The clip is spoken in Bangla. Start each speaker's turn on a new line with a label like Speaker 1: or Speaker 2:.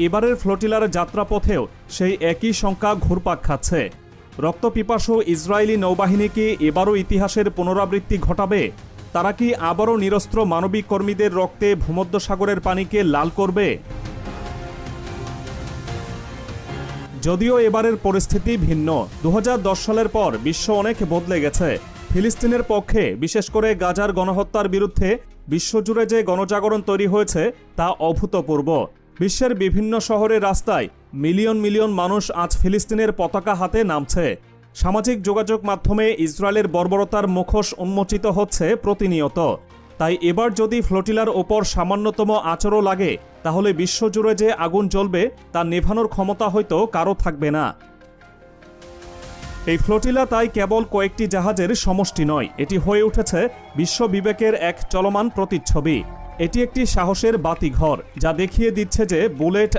Speaker 1: এবারের ফ্লোটিলার যাত্রাপথেও সেই একই সংখ্যা ঘুরপাক খাচ্ছে। রক্তপিপাসু ইসরায়েলি নৌবাহিনী কি এবারও ইতিহাসের পুনরাবৃত্তি ঘটাবে? তারা কি আবারও নিরস্ত্র মানবিক কর্মীদের রক্তে ভূমধ্যসাগরের পানিকে লাল করবে? যদিও এবারের পরিস্থিতি ভিন্ন। 2010 সালের পর বিশ্ব অনেক বদলে গেছে। ফিলিস্তিনের পক্ষে, বিশেষ করে গাজার গণহত্যার বিরুদ্ধে বিশ্বজুড়ে যে গণজাগরণ তৈরি হয়েছে তা অভূতপূর্ব। বিশ্বের বিভিন্ন শহরের রাস্তায় মিলিয়ন মিলিয়ন মানুষ আজ ফিলিস্তিনের পতাকা হাতে নামছে। সামাজিক যোগাযোগ মাধ্যমে ইসরায়েলের বর্বরতার মুখোশ উন্মোচিত হচ্ছে প্রতিনিয়ত। তাই এবার যদি ফ্লোটিলার ওপর সামান্যতম আঁচড়ও লাগে, তাহলে বিশ্বজুড়ে যে আগুন জ্বলবে তা নেভানোর ক্ষমতা হয়তো কারও থাকবে না। এই ফ্লোটিলা তাই কেবল কয়েকটি জাহাজের সমষ্টি নয়, এটি হয়ে উঠেছে বিশ্ব বিবেকের এক চলমান প্রতিচ্ছবি। এটি একটি সাহসের বাতিঘর, যা দেখিয়ে দিচ্ছে যে বুলেট